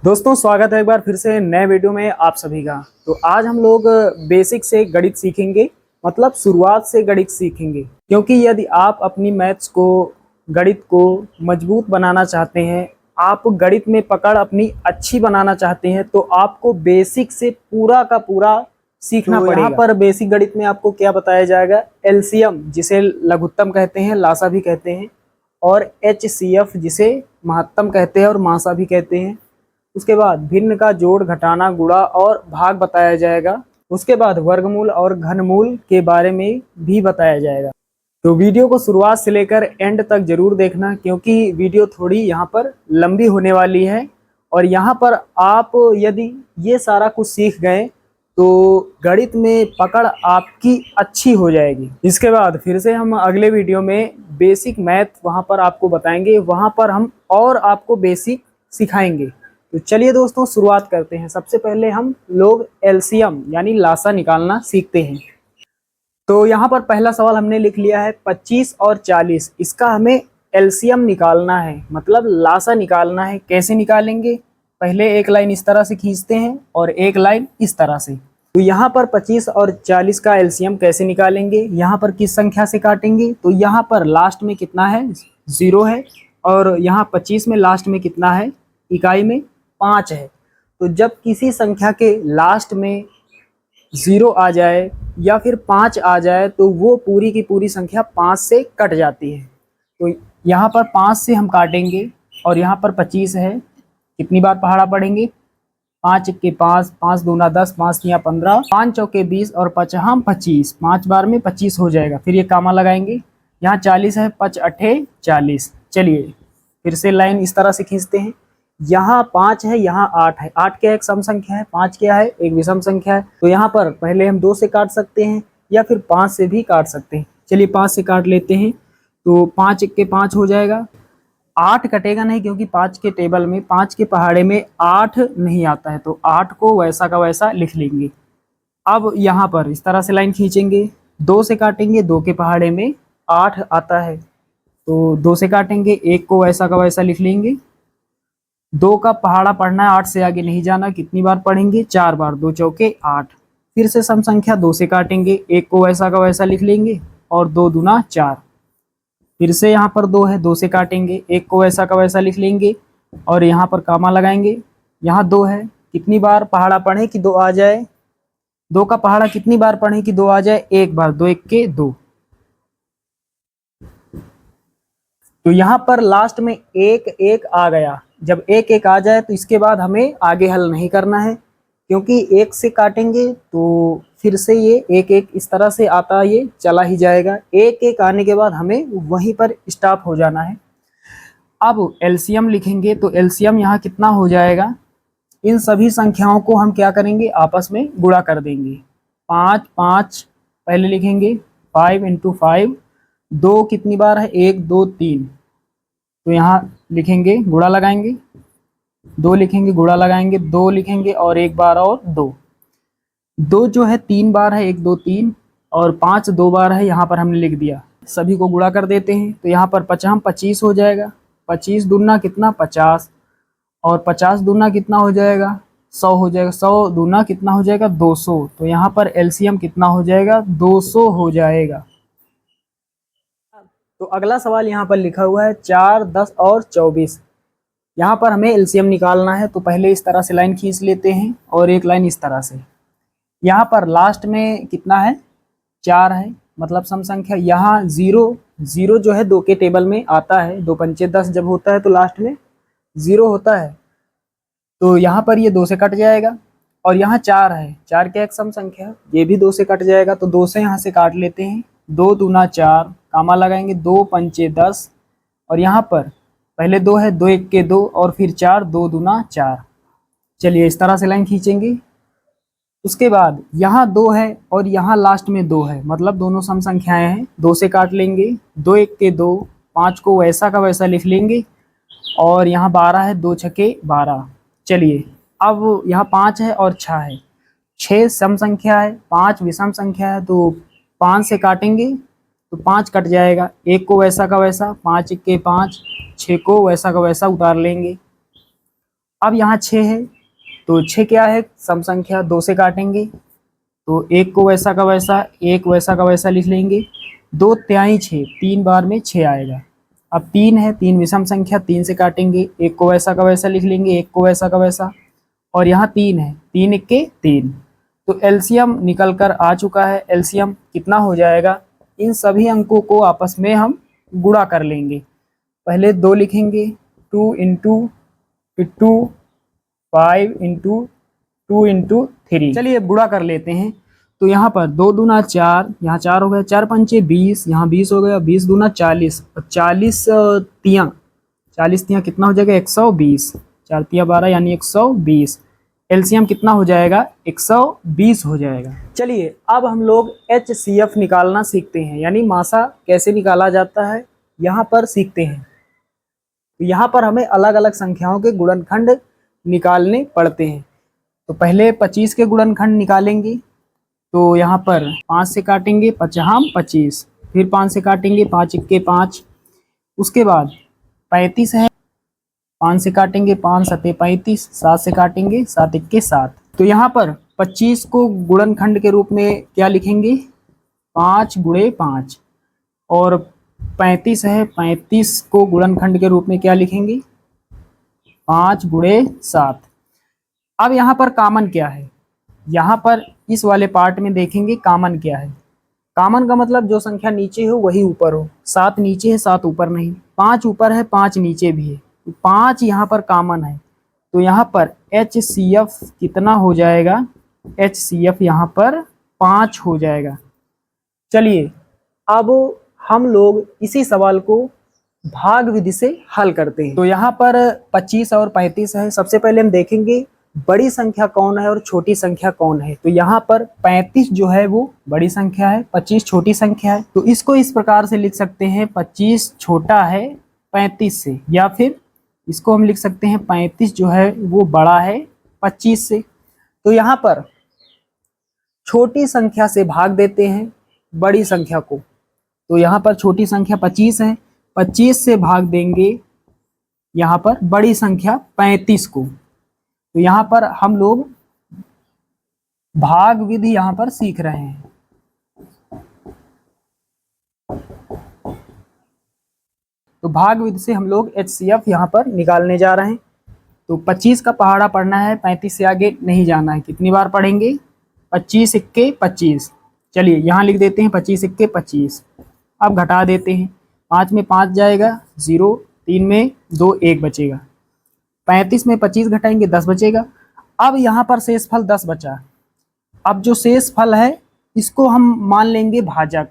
दोस्तों स्वागत है एक बार फिर से नए वीडियो में आप सभी का। तो आज हम लोग बेसिक से गणित सीखेंगे, मतलब शुरुआत से गणित सीखेंगे। क्योंकि यदि आप अपनी मैथ्स को, गणित को मजबूत बनाना चाहते हैं, आप गणित में पकड़ अपनी अच्छी बनाना चाहते हैं, तो आपको बेसिक से पूरा का पूरा सीखना पड़ेगा। यहाँ पर बेसिक गणित में आपको क्या बताया जाएगा? एलसीएम जिसे लघुत्तम कहते हैं, लासा भी कहते हैं, और एचसीएफ जिसे महत्तम कहते हैं और मासा भी कहते हैं। उसके बाद भिन्न का जोड़, घटाना, गुणा और भाग बताया जाएगा। उसके बाद वर्गमूल और घनमूल के बारे में भी बताया जाएगा। तो वीडियो को शुरुआत से लेकर एंड तक जरूर देखना, क्योंकि वीडियो थोड़ी यहाँ पर लंबी होने वाली है। और यहाँ पर आप यदि ये सारा कुछ सीख गए तो गणित में पकड़ आपकी अच्छी हो जाएगी। इसके बाद फिर से हम अगले वीडियो में बेसिक मैथ वहाँ पर आपको बताएंगे, वहाँ पर हम और आपको बेसिक सिखाएंगे। तो चलिए दोस्तों शुरुआत करते हैं। सबसे पहले हम लोग एलसीएम यानी लासा निकालना सीखते हैं। तो यहाँ पर पहला सवाल हमने लिख लिया है 25 और 40। इसका हमें एलसीएम निकालना है, मतलब लासा निकालना है। कैसे निकालेंगे? पहले एक लाइन इस तरह से खींचते हैं और एक लाइन इस तरह से। तो यहाँ पर 25 और 40 का एलसीएम कैसे निकालेंगे? यहाँ पर किस संख्या से काटेंगे? तो यहाँ पर लास्ट में कितना है? 0 है। और यहाँ 25 में लास्ट में कितना है? इकाई में 5 है। तो जब किसी संख्या के लास्ट में 0 आ जाए या फिर 5 आ जाए तो वो पूरी की पूरी संख्या 5 से कट जाती है। तो यहाँ पर 5 से हम काटेंगे और यहाँ पर 25 है। कितनी बार पहाड़ा पढ़ेंगे? 5 1 5, 5 दूना 10, 5 तिया 15, 5 चौके 20 और 5 हम 25। 5 बार में 25 हो जाएगा। फिर ये कामा लगाएंगे। यहाँ 40 है, 5 अठे 40। चलिए फिर से लाइन इस तरह से खींचते हैं। यहाँ 5 है, यहाँ 8 है। 8 क्या एक सम संख्या है, 5 क्या है? एक विषम संख्या है। तो यहाँ पर पहले हम 2 से काट सकते हैं या फिर 5 से भी काट सकते हैं। चलिए 5 से काट लेते हैं। तो 5 1 5 हो जाएगा। 8 कटेगा नहीं, क्योंकि 5 के टेबल में, 5 के पहाड़े में 8 नहीं आता है। तो 8 को वैसा का वैसा लिख लेंगे। अब यहाँ पर इस तरह से लाइन खींचेंगे। 2 से काटेंगे, 2 के पहाड़े में 8 आता है। तो 2 से काटेंगे, 1 को वैसा का वैसा लिख लेंगे। 2 का पहाड़ा पढ़ना है, 8 से आगे नहीं जाना। कितनी बार पढ़ेंगे? 4 बार। 2 चौके 8। फिर से सम संख्या 2 से काटेंगे, 1 को वैसा का वैसा लिख लेंगे और 2 दूना 4। फिर से यहाँ पर 2 है, 2 से काटेंगे, 1 को वैसा का वैसा लिख लेंगे और यहाँ पर कामा लगाएंगे। यहाँ 2 है। कितनी बार पहाड़ा पढ़े कि 2 आ जाए? 2 का पहाड़ा कितनी बार पढ़े कि 2 आ जाए? 1 बार। 2 1 के 2। तो यहाँ पर लास्ट में 1 1 आ गया। जब 1 1 आ जाए तो इसके बाद हमें आगे हल नहीं करना है, क्योंकि 1 से काटेंगे तो फिर से ये 1 1 इस तरह से आता, ये चला ही जाएगा। 1 1 आने के बाद हमें वहीं पर स्टॉप हो जाना है। अब एलसीएम लिखेंगे तो एलसीएम यहाँ कितना हो जाएगा? इन सभी संख्याओं को हम क्या करेंगे? आपस में गुणा कर देंगे। 5 5 पहले लिखेंगे, 5 × 5। 2 कितनी बार है? 1 2 3। तो यहाँ लिखेंगे, गुणा लगाएंगे। 2 लिखेंगे, गुणा लगाएंगे। 2 लिखेंगे और 1 बार और 2। 2 जो है 3 बार है, 1 2 3। और 5 2 बार है, यहाँ पर हमने लिख दिया। सभी को गुणा कर देते हैं। तो यहाँ पर 25 हो जाएगा। 25 दूना कितना? 50। और 50 दूना कितना हो जाएगा? 100 हो जाएगा। 100 दूना कितना हो जाएगा? 200। तो यहाँ पर एलसीएम कितना हो जाएगा? 200 हो जाएगा। तो अगला सवाल यहाँ पर लिखा हुआ है 4 10 और 24। यहाँ पर हमें एलसीएम निकालना है। तो पहले इस तरह से लाइन खींच लेते हैं और एक लाइन इस तरह से। यहाँ पर लास्ट में कितना है? 4 है, मतलब सम संख्या। यहाँ 0 0 जो है 2 के टेबल में आता है। 2 पंचे 10 जब होता है तो लास्ट में 0 होता है। तो यहाँ पर ये 2 से कट जाएगा। और यहाँ 4 है, 4 क्या एक सम संख्या, ये भी 2 से कट जाएगा। तो 2 से यहाँ से काट लेते हैं। 2 दूना 4, कामा लगाएंगे। 2 पंचे 10 और यहाँ पर पहले 2 है, 2 1 के 2 और फिर 4, 2 दूना 4। चलिए इस तरह से लाइन खींचेंगे। उसके बाद यहाँ 2 है और यहाँ लास्ट में 2 है, मतलब दोनों सम संख्याएं हैं। 2 से काट लेंगे। 2 1 के 2, 5 को वैसा का वैसा लिख लेंगे और यहाँ 12 है, 2 छके 12। चलिए अब यहाँ 5 है और 6 है। 6 सम संख्या है, 5 विषम संख्या है। तो 5 से काटेंगे तो 5 कट जाएगा। 1 को वैसा का वैसा, 5 1 के 5, 6 को वैसा का वैसा उतार लेंगे। अब यहाँ 6 है, तो 6 क्या है, सम संख्या, 2 से काटेंगे तो एक को वैसा का वैसा, एक वैसा का वैसा लिख लेंगे। 2 तिहाई 6, 3 बार में 6 आएगा। अब 3 है, 3 विषम संख्या, 3 से काटेंगे, एक को वैसा का वैसा लिख लेंगे, एक को वैसा का वैसा। और यहाँ 3 है, 3 इक्के 3, तो एलसीएम निकल कर आ चुका है। एलसीएम कितना हो जाएगा, इन सभी अंकों को आपस में हम गुणा कर लेंगे। पहले 2 लिखेंगे, 2 इंटू, फिर 2, 5 इंटू, 2 इंटू 3। चलिए अब गुणा कर लेते हैं। तो यहाँ पर 2 दूना 4, यहाँ 4 हो गया, 4 पंचे 20, यहाँ 20 हो गया, 20 दूना 40, 40 तियाँ, 40 तियाँ कितना हो जाएगा, 120, 4 तियाँ 12 यानी 120। एलसीएम कितना हो जाएगा, 120 हो जाएगा। चलिए अब हम लोग HCF निकालना सीखते हैं, यानी मासा कैसे निकाला जाता है यहाँ पर सीखते हैं। तो यहाँ पर हमें अलग अलग संख्याओं के गुणनखंड निकालने पड़ते हैं। तो पहले 25 के गुणनखंड निकालेंगे, तो यहाँ पर 5 से काटेंगे, 5 25, फिर 5 से काटेंगे, 5 इक्के 5। उसके बाद 35 है, 5 से काटेंगे, 5 सते 35, 7 से काटेंगे, 7 इक्के 7। तो यहाँ पर 25 को गुणनखंड के रूप में क्या लिखेंगे, 5 गुणे 5। और 35 है, 35 को गुणनखंड के रूप में क्या लिखेंगे, 5 गुणे 7। अब यहाँ पर कॉमन क्या है, यहाँ पर इस वाले पार्ट में देखेंगे कॉमन क्या है। कॉमन का मतलब जो संख्या नीचे हो वही ऊपर हो। 7 नीचे है, 7 ऊपर नहीं। 5 ऊपर है, 5 नीचे भी है, तो 5 यहाँ पर कॉमन है। तो यहाँ पर HCF कितना हो जाएगा, HCF यहाँ पर 5 हो जाएगा। चलिए अब हम लोग इसी सवाल को भाग विधि से हल करते हैं। तो यहाँ पर 25 और 35 है। सबसे पहले हम देखेंगे बड़ी संख्या कौन है और छोटी संख्या कौन है। तो यहाँ पर 35 जो है वो बड़ी संख्या है, 25 छोटी संख्या है। तो इसको इस प्रकार से लिख सकते हैं, 25 छोटा है 35 से, या फिर इसको हम लिख सकते हैं 35 जो है वो बड़ा है 25 से। तो यहाँ पर छोटी संख्या से भाग देते हैं बड़ी संख्या को। तो यहाँ पर छोटी संख्या 25 है, 25 से भाग देंगे यहाँ पर बड़ी संख्या 35 को। तो यहाँ पर हम लोग भाग विधि यहाँ पर सीख रहे हैं। तो भाग विधि से हम लोग HCF यहाँ पर निकालने जा रहे हैं। तो 25 का पहाड़ा पढ़ना है, 35 से आगे नहीं जाना है। कितनी बार पढ़ेंगे, 25 इक्के 25। चलिए यहाँ लिख देते हैं 25 इक्के 25। अब घटा देते हैं, 5 में 5 जाएगा 0, 3 में 2 1 बचेगा, 35 में 25 घटाएंगे 10 बचेगा। अब यहाँ पर शेष फल 10 बचा। अब जो शेष फल है इसको हम मान लेंगे भाजक,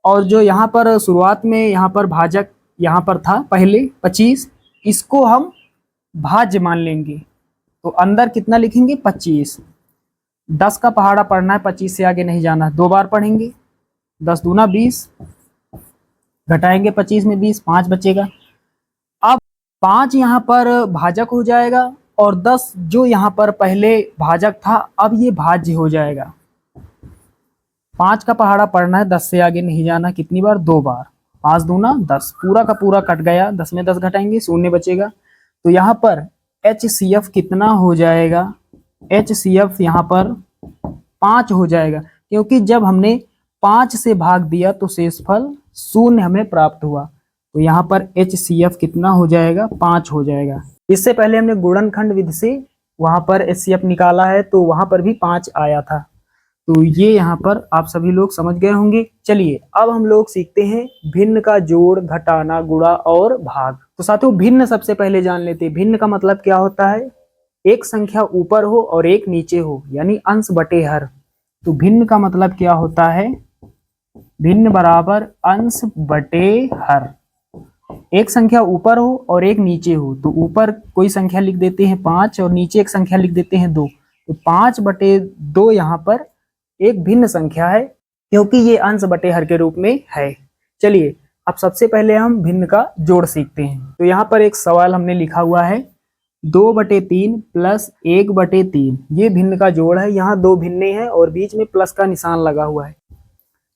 और जो यहाँ पर शुरुआत में यहाँ पर भाजक यहाँ पर था पहले 25, इसको हम भाज्य मान लेंगे। तो अंदर कितना लिखेंगे, 25। 10 का पहाड़ा पढ़ना है, 25 से आगे नहीं जाना, 2 बार पढ़ेंगे। 10 दूना 20, घटाएंगे 25 में 20, 5 बचेगा। अब 5 यहाँ पर भाजक हो जाएगा, और 10 जो यहाँ पर पहले भाजक था अब ये भाज्य हो जाएगा। 5 का पहाड़ा पढ़ना है, 10 से आगे नहीं जाना। कितनी बार, 2 बार। 5 दूना 10, पूरा का पूरा कट गया, 10 में 10 घटाएंगे, शून्य बचेगा। तो यहाँ पर HCF कितना हो जाएगा, HCF यहाँ पर 5 हो जाएगा, क्योंकि जब हमने 5 से भाग दिया तो शेषफल 0 हमें प्राप्त हुआ। तो यहाँ पर HCF कितना हो जाएगा, 5 हो जाएगा। इससे पहले हमने गुणनखंड विधि से वहां पर HCF निकाला है, तो वहां पर भी 5 आया था। तो ये यहाँ पर आप सभी लोग समझ गए होंगे। चलिए अब हम लोग सीखते हैं भिन्न का जोड़, घटाना, गुणा और भाग। तो साथियों भिन्न सबसे पहले जान लेते हैं। भिन्न का मतलब क्या होता है, एक संख्या ऊपर हो और एक नीचे हो, यानी अंश बटे हर। तो भिन्न का मतलब क्या होता है, भिन्न बराबर अंश बटे हर। एक संख्या ऊपर हो और एक नीचे हो, तो ऊपर कोई संख्या लिख देते हैं 5 और नीचे एक संख्या लिख देते हैं 2। तो 5 बटे 2 यहाँ पर एक भिन्न संख्या है, क्योंकि ये अंश बटे हर के रूप में है। चलिए अब सबसे पहले हम भिन्न का जोड़ सीखते हैं। तो यहाँ पर एक सवाल हमने लिखा हुआ है, 2/3 प्लस 1/3, ये भिन्न का जोड़ है। यहाँ 2 भिन्ने हैं और बीच में प्लस का निशान लगा हुआ है।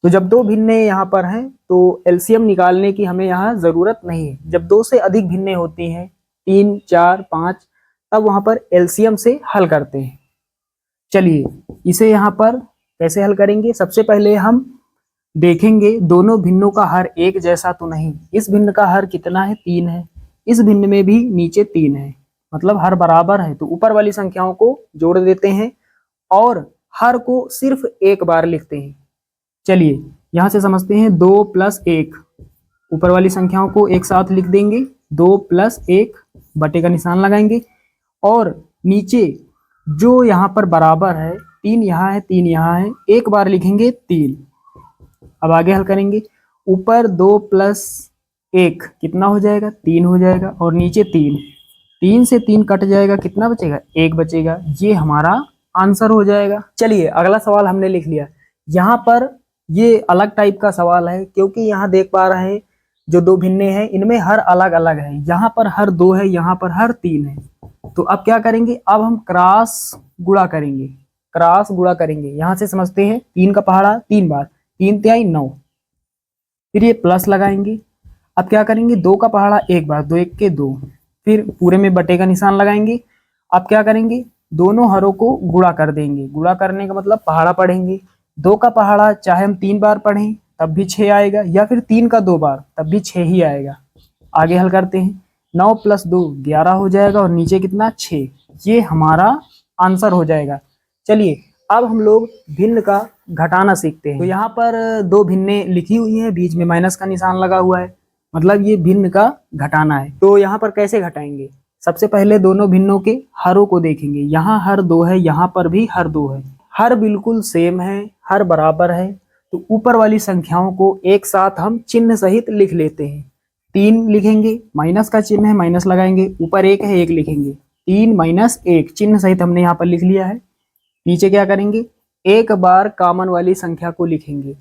तो जब 2 भिन्ने यहाँ पर हैं तो एलसीएम निकालने की हमें यहाँ जरूरत नहीं है। जब 2 से अधिक भिन्ने होती हैं, 3, 4, 5, तब वहां पर एलसीएम से हल करते हैं। चलिए इसे यहाँ पर कैसे हल करेंगे। सबसे पहले हम देखेंगे दोनों भिन्नों का हर एक जैसा तो नहीं। इस भिन्न का हर कितना है, 3 है। इस भिन्न में भी नीचे 3 है, मतलब हर बराबर है। तो ऊपर वाली संख्याओं को जोड़ देते हैं और हर को सिर्फ एक बार लिखते हैं। चलिए यहां से समझते हैं 2 + 1, ऊपर वाली संख्याओं को एक साथ लिख देंगे। 2 + 1 बटे का निशान लगाएंगे और नीचे जो यहाँ पर बराबर है, 3 यहाँ है 3 यहाँ है, एक बार लिखेंगे 3। अब आगे हल करेंगे। ऊपर 2 + 1 कितना हो जाएगा, 3 हो जाएगा और नीचे 3, 3 से 3 कट जाएगा, कितना बचेगा, 1 बचेगा। ये हमारा आंसर हो जाएगा। चलिए अगला सवाल हमने लिख लिया। यहाँ पर ये अलग टाइप का सवाल है, क्योंकि यहाँ देख पा रहे हैं जो दो भिन्ने हैं इनमें हर अलग अलग है। यहाँ पर हर 2 है, यहाँ पर हर 3 है। तो अब क्या करेंगे, अब हम क्रॉस गुणा करेंगे। क्रॉस गुणा करेंगे, यहाँ से समझते हैं 3 का पहाड़ा 3 बार, 3 तिहाई 9, फिर ये प्लस लगाएंगे। अब क्या करेंगे, 2 का पहाड़ा 1 बार, 2 1 के 2, फिर पूरे में बटे का निशान लगाएंगे। अब क्या करेंगे, दोनों हरों को गुणा कर देंगे। गुणा करने का मतलब पहाड़ा पढ़ेंगे। 2 का पहाड़ा चाहे हम 3 बार पढ़ें तब भी 6 आएगा, या फिर 3 का 2 बार तब भी 6 ही आएगा। आगे हल करते हैं। 9 + 2 11 हो जाएगा और नीचे कितना, 6। ये हमारा आंसर हो जाएगा। चलिए अब हम लोग भिन्न का घटाना सीखते हैं। तो यहाँ पर 2 भिन्ने लिखी हुई हैं, बीच में माइनस का निशान लगा हुआ है, मतलब ये भिन्न का घटाना है। तो यहाँ पर कैसे घटाएंगे, सबसे पहले दोनों भिन्नों के हरों को देखेंगे। यहाँ हर 2 है, यहाँ पर भी हर 2 है, हर बिल्कुल सेम है, हर बराबर है। तो ऊपर वाली संख्याओं को एक साथ हम चिन्ह सहित लिख लेते हैं। 3 लिखेंगे, माइनस का चिन्ह है, माइनस लगाएंगे। ऊपर 1 है, 1 लिखेंगे। 3 - 1 चिन्ह सहित हमने यहाँ पर लिख लिया है। नीचे क्या करेंगे, एक बार कॉमन वाली संख्या को लिखेंगे।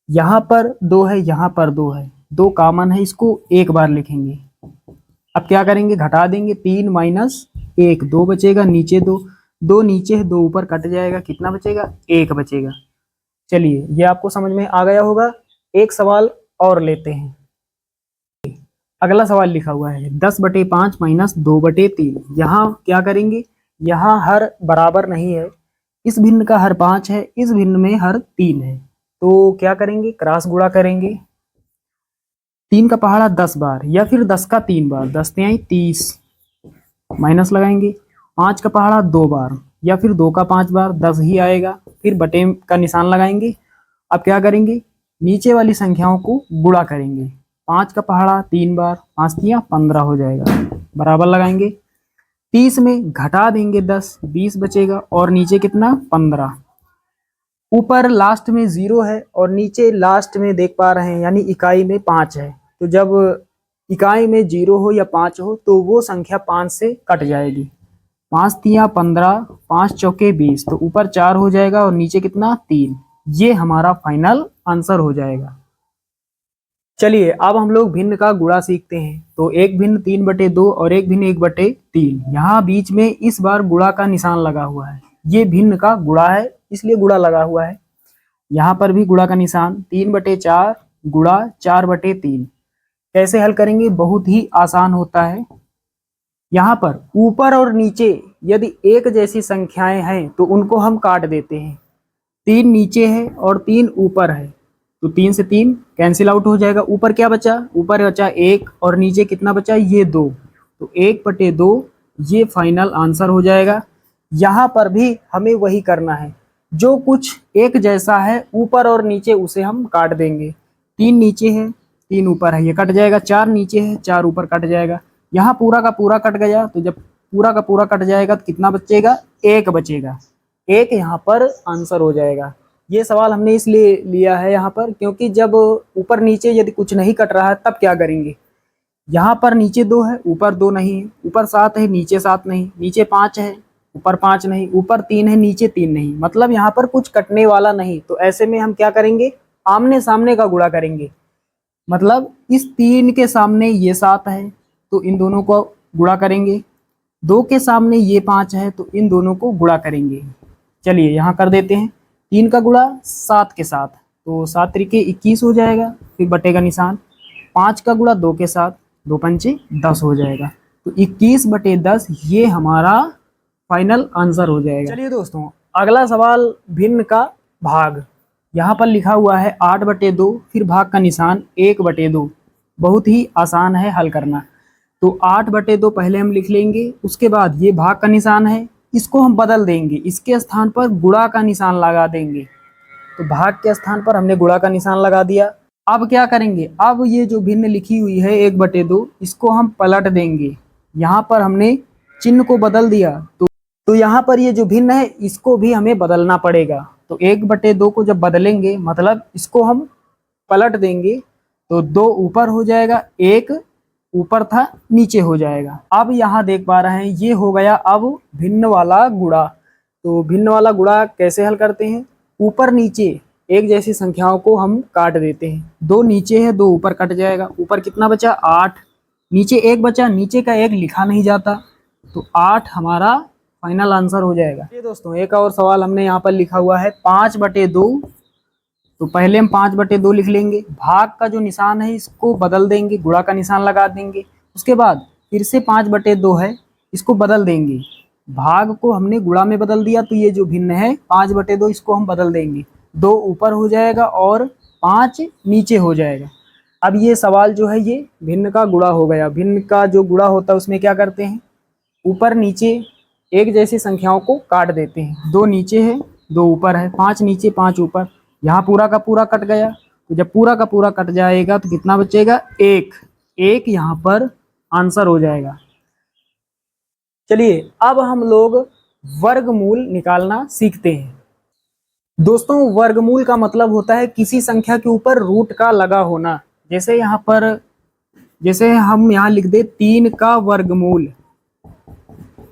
यहाँ पर 2 है, यहाँ पर 2 है, 2 कॉमन है, इसको एक बार लिखेंगे। अब क्या करेंगे, घटा देंगे। 3 - 1 2 बचेगा, नीचे 2, 2 नीचे है, 2 ऊपर कट जाएगा, कितना बचेगा, 1 बचेगा। चलिए ये आपको समझ में आ गया होगा। एक सवाल और लेते हैं। अगला सवाल लिखा हुआ है 10/5 - 2/3। यहाँ क्या करेंगे, यहाँ हर बराबर नहीं है। इस भिन्न का हर 5 है, इस भिन्न में हर 3 है। तो क्या करेंगे, क्रॉस गुणा करेंगे। 3 का पहाड़ा 10 बार, या फिर 10 का 3 बार, 10 तिहाई 30, माइनस लगाएंगे। 5 का पहाड़ा 2 बार, या फिर 2 का 5 बार, 10 ही आएगा, फिर बटे का निशान लगाएंगे। अब क्या करेंगे, नीचे वाली संख्याओं को गुणा करेंगे। 5 का पहाड़ा 3 बार, 5 तिया 15 हो जाएगा, बराबर लगाएंगे। 30 में घटा देंगे 10, 20 बचेगा और नीचे कितना, 15। ऊपर लास्ट में 0 है और नीचे लास्ट में देख पा रहे हैं यानी इकाई में 5 है। तो जब इकाई में 0 हो या 5 हो तो वो संख्या 5 से कट जाएगी। 5 तिया 15, 5 चौके 20, तो ऊपर 4 हो जाएगा और नीचे कितना, 3। ये हमारा फाइनल आंसर हो जाएगा। चलिए अब हम लोग भिन्न का गुणा सीखते हैं। तो एक भिन्न 3/2 और एक भिन्न 1/3। यहाँ बीच में इस बार गुणा का निशान लगा हुआ है। ये भिन्न का गुणा है, इसलिए गुणा लगा हुआ है। यहाँ पर भी गुणा का निशान, 3/4 गुणा 4/3। कैसे हल करेंगे, बहुत ही आसान होता है। यहाँ पर ऊपर और नीचे यदि एक जैसी संख्याएं हैं तो उनको हम काट देते हैं। 3 नीचे है और 3 ऊपर है, तो 3 से 3 कैंसिल आउट हो जाएगा। ऊपर क्या बचा, ऊपर बचा 1 और नीचे कितना बचा, ये 2। तो 1/2 ये फाइनल आंसर हो जाएगा। यहाँ पर भी हमें वही करना है, जो कुछ एक जैसा है ऊपर और नीचे उसे हम काट देंगे। 3 नीचे है 3 ऊपर है, ये कट जाएगा। 4 नीचे है 4 ऊपर कट जाएगा। यहाँ पूरा का पूरा कट गया, तो जब पूरा का पूरा कट जाएगा तो कितना बचेगा, 1 बचेगा। 1 यहाँ पर आंसर हो जाएगा। ये सवाल हमने इसलिए लिया है यहाँ पर क्योंकि जब ऊपर नीचे यदि कुछ नहीं कट रहा है तब क्या करेंगे। यहाँ पर नीचे 2 है, ऊपर 2 नहीं है, ऊपर 7 है, नीचे 7 नहीं, नीचे 5 है, ऊपर 5 नहीं, ऊपर 3 है, नीचे 3 नहीं, मतलब यहाँ पर कुछ कटने वाला नहीं। तो ऐसे में हम क्या करेंगे, आमने सामने का गुणा करेंगे। मतलब इस 3 के सामने ये 7 है तो इन दोनों को गुणा करेंगे। 2 के सामने ये 5 है तो इन दोनों को गुणा करेंगे। चलिए यहाँ कर देते हैं। 3 का गुणा 7 के साथ, तो 7 त्रिके 21 हो जाएगा, फिर बटे का निशान। 5 का गुणा 2 के साथ, 2 पंचे 10 हो जाएगा। तो 21/10 ये हमारा फाइनल आंसर हो जाएगा। चलिए दोस्तों, अगला सवाल भिन्न का भाग। यहाँ पर लिखा हुआ है 8/2, फिर भाग का निशान 1/2। बहुत ही आसान है हल करना। तो 8/2 पहले हम लिख लेंगे, उसके बाद ये भाग का निशान है, इसको हम बदल देंगे, इसके स्थान पर गुणा का निशान लगा देंगे। तो भाग के स्थान पर हमने गुणा का निशान लगा दिया। अब क्या करेंगे, अब ये जो भिन्न लिखी हुई है 1/2, इसको हम पलट देंगे। यहाँ पर हमने चिन्ह को बदल दिया, तो यहाँ पर ये जो भिन्न है इसको भी हमें बदलना पड़ेगा। तो 1/2 को जब बदलेंगे, मतलब इसको हम पलट देंगे, तो 2 ऊपर हो जाएगा, 1 ऊपर था नीचे हो जाएगा। अब यहाँ देख पा रहे हैं ये हो गया अब भिन्न वाला गुणा। तो भिन्न वाला गुणा कैसे हल करते हैं, ऊपर नीचे एक जैसी संख्याओं को हम काट देते हैं। 2 नीचे है, 2 ऊपर कट जाएगा। ऊपर कितना बचा, 8, नीचे 1 बचा, नीचे का 1 लिखा नहीं जाता, तो 8 हमारा फाइनल आंसर हो जाएगा। ये दोस्तों एक और सवाल हमने यहाँ पर लिखा हुआ है 5/2। तो पहले हम 5/2 लिख लेंगे, भाग का जो निशान है इसको बदल देंगे, गुणा का निशान लगा देंगे। उसके बाद फिर से 5/2 है, इसको बदल देंगे, भाग को हमने गुणा में बदल दिया, तो ये जो भिन्न है 5/2 इसको हम बदल देंगे, 2 ऊपर हो जाएगा और 5 नीचे हो जाएगा। अब ये सवाल जो है ये भिन्न का गुणा हो गया। भिन्न का जो गुणा होता है उसमें क्या करते हैं, ऊपर नीचे एक जैसी संख्याओं को काट देते हैं। 2 नीचे है, 2 ऊपर है, 5 नीचे 5 ऊपर। यहाँ पूरा का पूरा कट गया, तो जब पूरा का पूरा कट जाएगा तो कितना बचेगा, 1 यहाँ पर आंसर हो जाएगा। चलिए अब हम लोग वर्गमूल निकालना सीखते हैं। दोस्तों वर्गमूल का मतलब होता है किसी संख्या के ऊपर रूट का लगा होना। जैसे यहाँ पर, जैसे हम यहाँ लिख दे 3 का वर्गमूल,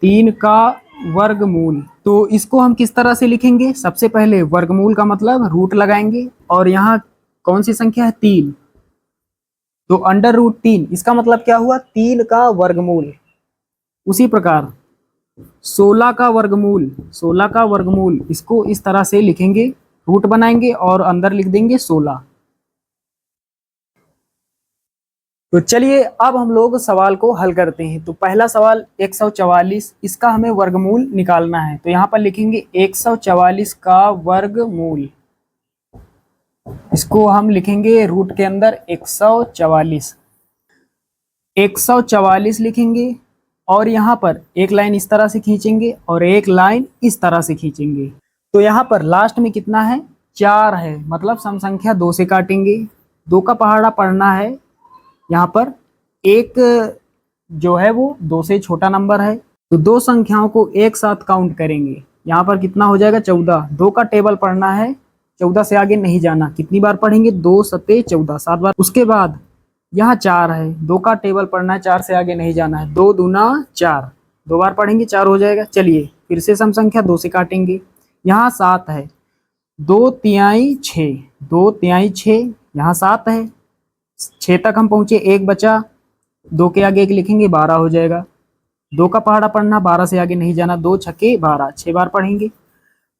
3 का वर्गमूल, तो इसको हम किस तरह से लिखेंगे, सबसे पहले वर्गमूल का मतलब रूट लगाएंगे, और यहाँ कौन सी संख्या है, 3, तो √3, इसका मतलब क्या हुआ, 3 का वर्गमूल। उसी प्रकार 16 का वर्गमूल, 16 का वर्गमूल, इसको इस तरह से लिखेंगे, रूट बनाएंगे और अंदर लिख देंगे 16। तो चलिए अब हम लोग सवाल को हल करते हैं। तो पहला सवाल 144, इसका हमें वर्गमूल निकालना है। तो यहाँ पर लिखेंगे 144 का वर्गमूल, इसको हम लिखेंगे रूट के अंदर 144, 144 लिखेंगे, और यहाँ पर एक लाइन इस तरह से खींचेंगे और एक लाइन इस तरह से खींचेंगे। तो यहाँ पर लास्ट में कितना है, 4 है, मतलब सम संख्या 2 से काटेंगे, 2 का पहाड़ा पढ़ना है। यहाँ पर एक जो है वो 2 से छोटा नंबर है, तो 2 संख्याओं को एक साथ काउंट करेंगे। यहाँ पर कितना हो जाएगा, 14, 2 का टेबल पढ़ना है, 14 से आगे नहीं जाना। कितनी बार पढ़ेंगे, 2 सते 14, 7 बार। उसके बाद यहाँ 4 है, 2 का टेबल पढ़ना है, 4 से आगे नहीं जाना है, 2 दूना 4, 2 बार पढ़ेंगे 4 हो जाएगा। चलिए फिर से सम संख्या 2 से काटेंगे। यहाँ 7 है, 2 तिहाई 6, 2 तिहाई 6, यहाँ 7 है, 6 तक हम पहुंचे, 1 बचा, 2 के आगे 1 लिखेंगे, 12 हो जाएगा। 2 का पहाड़ा पढ़ना, 12 से आगे नहीं जाना, 2 छक्के 12, 6 बार पढ़ेंगे।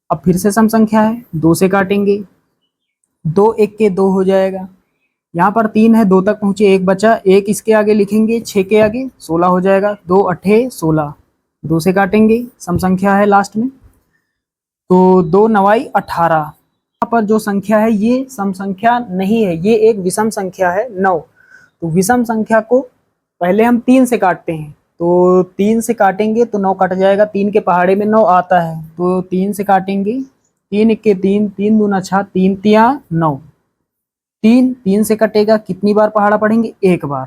अब फिर से सम संख्या है, 2 से काटेंगे, 2 1 के 2 हो जाएगा। यहाँ पर 3 है, 2 तक पहुंचे, 1 बचा, 1 इसके आगे लिखेंगे, 6 के आगे 16 हो जाएगा, 2 8 16, 2 से काटेंगे, सम संख्या है लास्ट में, तो 2 9 18। यहाँ पर जो संख्या है ये सम संख्या नहीं है, ये एक विषम संख्या है, 9। तो विषम संख्या को पहले हम 3 से काटते हैं, तो 3 से काटेंगे तो 9 कट जाएगा, 3 के पहाड़े में 9 आता है, तो 3 से काटेंगे, 3 1 के 3, 3 दूना 6, 3 तिया 9, 3 से कटेगा, कितनी बार पहाड़ा पढ़ेंगे, 1 बार।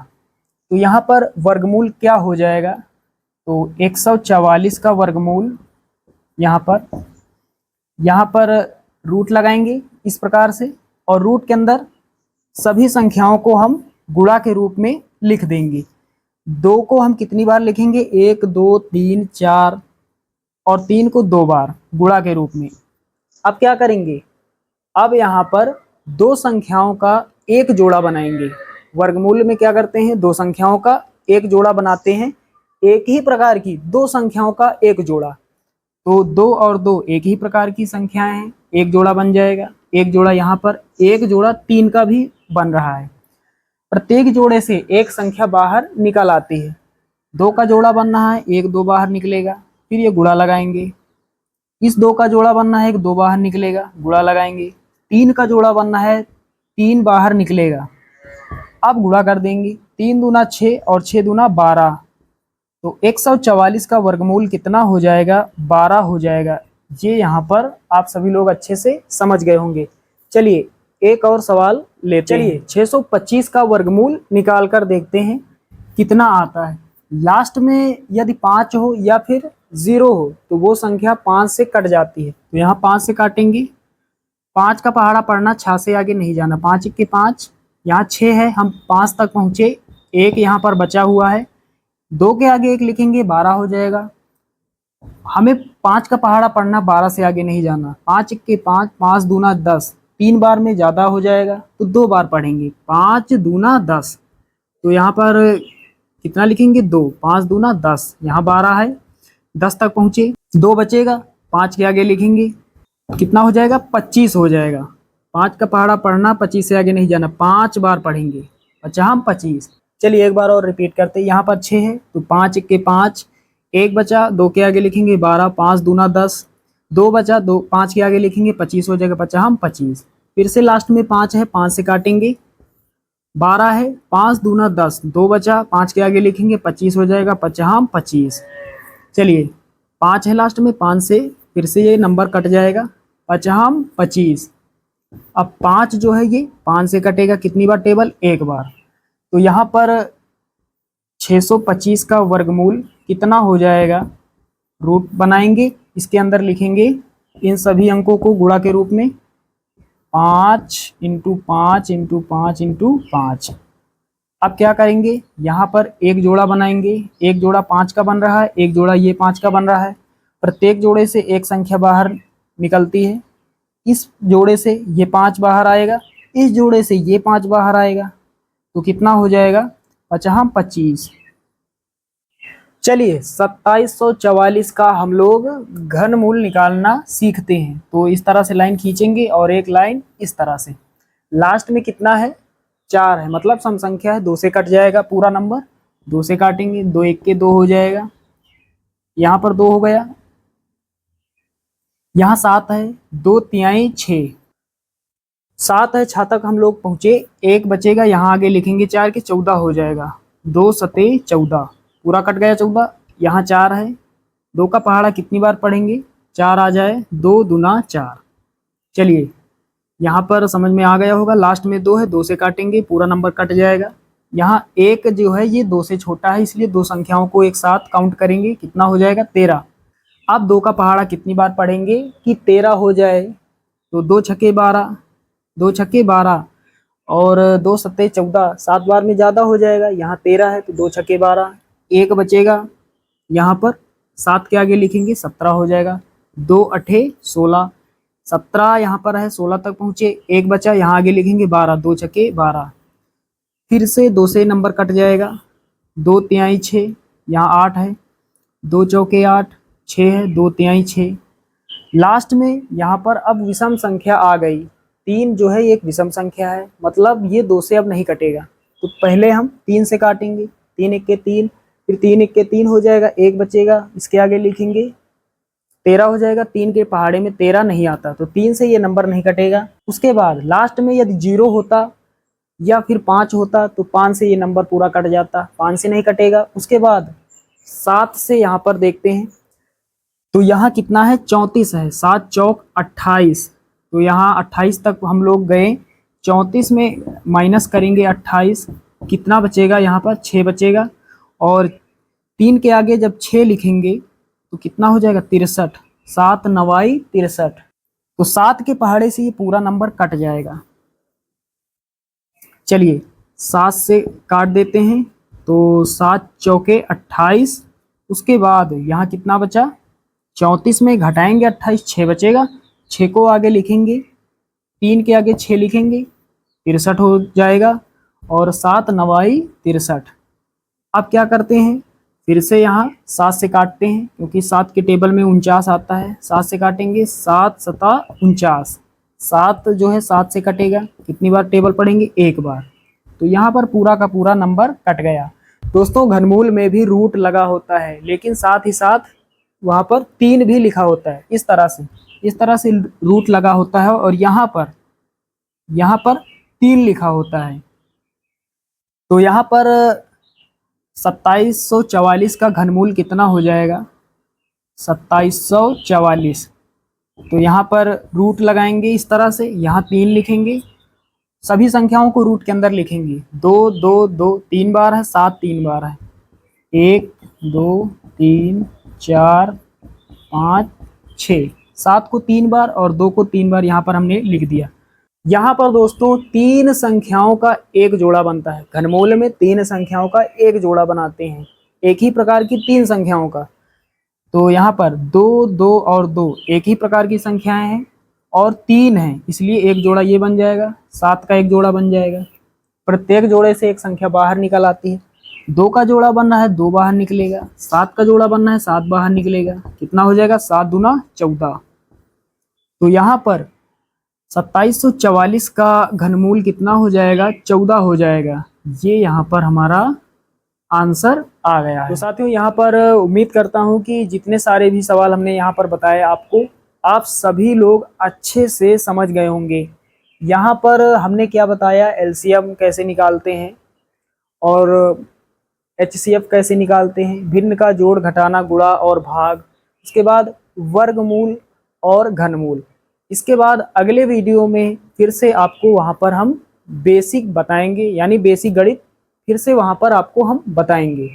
तो यहाँ पर वर्गमूल क्या हो जाएगा, तो 144 का वर्गमूल, यहाँ पर रूट लगाएंगे इस प्रकार से, और रूट के अंदर सभी संख्याओं को हम गुणा के रूप में लिख देंगे। 2 को हम कितनी बार लिखेंगे, 1 2 3 4, और 3 को 2 बार गुणा के रूप में। अब क्या करेंगे, अब यहाँ पर 2 संख्याओं का एक जोड़ा बनाएंगे। वर्गमूल में क्या करते हैं, 2 संख्याओं का एक जोड़ा बनाते हैं, एक ही प्रकार की 2 संख्याओं का एक जोड़ा। तो 2 और 2 एक ही प्रकार की संख्याएं हैं, एक जोड़ा बन जाएगा। एक जोड़ा यहाँ पर, एक जोड़ा 3 का भी बन रहा है। प्रत्येक जोड़े से एक संख्या बाहर निकल आती है, दो का जोड़ा बनना है, एक दो बाहर निकलेगा, फिर ये गुणा लगाएंगे। इस दो का जोड़ा बनना है, एक दो बाहर निकलेगा, गुणा लगाएंगे। तीन का जोड़ा बनना है, तीन बाहर निकलेगा, अब गुणा कर देंगे। तीन दूना 6 और 6 दूना 12, तो 144 का वर्गमूल कितना हो जाएगा? 12 हो जाएगा। ये यहाँ पर आप सभी लोग अच्छे से समझ गए होंगे। चलिए एक और सवाल लेते हैं। चलिए 625 का वर्गमूल निकाल कर देखते हैं कितना आता है। लास्ट में यदि 5 हो या फिर 0 हो तो वो संख्या 5 से कट जाती है, तो यहाँ 5 से काटेंगे। 5 का पहाड़ा पढ़ना, 6 से आगे नहीं जाना। 5 1 के 5, यहाँ 6 है, हम 5 तक पहुँचे, एक यहाँ पर बचा हुआ है, 2 के आगे 1 लिखेंगे, 12 हो जाएगा। हमें 5 का पहाड़ा पढ़ना, 12 से आगे नहीं जाना। 5 1 के 5, 5 दूना 10, 3 बार में ज़्यादा हो जाएगा तो 2 बार पढ़ेंगे। 5 दूना 10, तो यहाँ पर कितना लिखेंगे? 2, 5 दूना 10, यहाँ 12 है, 10 तक पहुँचे, 2 बचेगा, 5 के आगे लिखेंगे, कितना हो जाएगा? 25 हो जाएगा। 5 का पहाड़ा पढ़ना, 25 से आगे नहीं जाना, 5 बार पढ़ेंगे, अच्छा हम 25। चलिए एक बार और रिपीट करते हैं। यहाँ पर 6 है तो 5 1 के 5, 1 बचा, 2 के आगे लिखेंगे 12, 5 दूना 10, 2 बचा, 2 5 के आगे लिखेंगे 25 हो जाएगा, बचा हम 25। फिर से लास्ट में 5 है, 5 से काटेंगे, 12 है, 5 दूना 10, 2 बचा, 5 के आगे लिखेंगे 25 हो जाएगा, बचा हम 25। चलिए 5 है लास्ट में, 5 से फिर से ये नंबर कट जाएगा, बचा हम 25। अब 5 जो है ये 5 से कटेगा कितनी बार टेबल? एक बार। तो यहाँ पर 625 का वर्गमूल कितना हो जाएगा? रूट बनाएंगे, इसके अंदर लिखेंगे इन सभी अंकों को गुणा के रूप में, 5 इंटू 5 इंटू 5 इंटू 5। अब क्या करेंगे? यहाँ पर एक जोड़ा बनाएंगे, एक जोड़ा 5 का बन रहा है, एक जोड़ा ये 5 का बन रहा है। प्रत्येक जोड़े से एक संख्या बाहर निकलती है, इस जोड़े से ये 5 बाहर आएगा, इस जोड़े से ये 5 बाहर आएगा, तो कितना हो जाएगा? बचा हम 25। चलिए 2744 का हम लोग घनमूल निकालना सीखते हैं। तो इस तरह से लाइन खींचेंगे और एक लाइन इस तरह से। लास्ट में कितना है? 4 है, मतलब सम संख्या है, 2 से कट जाएगा पूरा नंबर, 2 से काटेंगे, 2 1 के 2 हो जाएगा, यहाँ पर 2 हो गया, यहाँ 7 है, 2 तिहाई 6, 7 है, 6 तक हम लोग पहुँचे, 1 बचेगा, यहाँ आगे लिखेंगे 4 के 14 हो जाएगा, 2 सते 14, पूरा कट गया 14, यहाँ 4 है, 2 का पहाड़ा कितनी बार पढ़ेंगे? 4 आ जाए, 2 दूना 4। चलिए यहाँ पर समझ में आ गया होगा, लास्ट में 2 है, 2 से काटेंगे, पूरा नंबर कट जाएगा। यहाँ 1 जो है ये 2 से छोटा है, इसलिए 2 संख्याओं को एक साथ काउंट करेंगे, कितना हो जाएगा? 13। अब 2 का पहाड़ा कितनी बार पढ़ेंगे कि 13 हो जाए? तो 2 छक्के 12, 2 छक्के 12 और 2 सत्ते 14, 7 बार में ज़्यादा हो जाएगा, यहाँ 13 है तो 2 छक्के 12, 1 बचेगा, यहाँ पर 7 के आगे लिखेंगे 17 हो जाएगा, 2 अठे 16, 17 यहाँ पर है, 16 तक पहुँचे, 1 बचा, यहाँ आगे लिखेंगे 12, 2 छक्के 12, फिर से 2 से नंबर कट जाएगा, 2 तिहाई 6, यहाँ 8 है, 2 चौके 8, 6 है, 2 तिहाई 6। लास्ट में यहाँ पर अब विषम संख्या आ गई, 3 जो है एक विषम संख्या है, मतलब ये 2 से अब नहीं कटेगा, तो पहले हम 3 से काटेंगे, 3 1 के 3, फिर 3 1 के 3 हो जाएगा, 1 बचेगा, इसके आगे लिखेंगे 13 हो जाएगा, 3 के पहाड़े में 13 नहीं आता, तो 3 से ये नंबर नहीं कटेगा। उसके बाद लास्ट में यदि 0 होता या फिर 5 होता तो 5 से ये नंबर पूरा कट जाता, 5 से नहीं कटेगा। उसके बाद 7 से यहाँ पर देखते हैं, तो यहाँ कितना है? 34 है, 7 चौक 28, तो यहाँ 28 तक हम लोग गए, 34 में माइनस करेंगे 28, कितना बचेगा? यहाँ पर 6 बचेगा, और 3 के आगे जब 6 लिखेंगे तो कितना हो जाएगा? 63, 7 नवाई 63, तो 7 के पहाड़े से ये पूरा नंबर कट जाएगा। चलिए 7 से काट देते हैं, तो 7 चौके 28, उसके बाद यहाँ कितना बचा? 34 में घटाएंगे 28, 6 बचेगा, 6 को आगे लिखेंगे, 3 के आगे 6 लिखेंगे, 63 हो जाएगा, और 7 नवाई 63। अब क्या करते हैं? फिर से यहाँ 7 से काटते हैं, क्योंकि 7 के टेबल में 49 आता है, 7 से काटेंगे, 7 सता 49, 7 जो है 7 से कटेगा, कितनी बार टेबल पढ़ेंगे? एक बार, तो यहाँ पर पूरा का पूरा नंबर कट गया। दोस्तों घनमूल में भी रूट लगा होता है, लेकिन साथ ही साथ वहाँ पर 3 भी लिखा होता है। इस तरह से रूट लगा होता है और यहाँ पर 3 लिखा होता है। तो यहाँ पर 2744 का घनमूल कितना हो जाएगा? 2744। तो यहाँ पर रूट लगाएंगे इस तरह से, यहाँ 3 लिखेंगे, सभी संख्याओं को रूट के अंदर लिखेंगे। 2 2 2 3 बार है, 7 3 बार है, 1 2 3 4 5 6, 7 को 3 बार और 2 को 3 बार यहाँ पर हमने लिख दिया। यहाँ पर दोस्तों 3 संख्याओं का एक जोड़ा बनता है। घनमूल में 3 संख्याओं का एक जोड़ा बनाते हैं, एक ही प्रकार की 3 संख्याओं का। तो यहाँ पर 2 2 और 2 एक ही प्रकार की संख्याएं हैं और 3 हैं, इसलिए एक जोड़ा ये बन जाएगा, 7 का एक जोड़ा बन जाएगा। प्रत्येक जोड़े से एक संख्या बाहर निकल आती है। 2 का जोड़ा बनना है 2 बाहर निकलेगा, 7 का जोड़ा बनना है 7 बाहर निकलेगा। कितना हो जाएगा? 7 दूना 14। तो यहाँ पर 2744 का घनमूल कितना हो जाएगा? 14 हो जाएगा। ये यहाँ पर हमारा आंसर आ गया है। तो साथियों यहाँ पर उम्मीद करता हूँ कि जितने सारे भी सवाल हमने यहाँ पर बताए आपको, आप सभी लोग अच्छे से समझ गए होंगे। यहाँ पर हमने क्या बताया, एलसीएम कैसे निकालते हैं और एचसीएफ कैसे निकालते हैं, भिन्न का जोड़ घटाना गुणा और भाग, इसके बाद वर्गमूल और घनमूल। इसके बाद अगले वीडियो में फिर से आपको वहाँ पर हम बेसिक बताएंगे, यानी बेसिक गणित फिर से वहाँ पर आपको हम बताएंगे।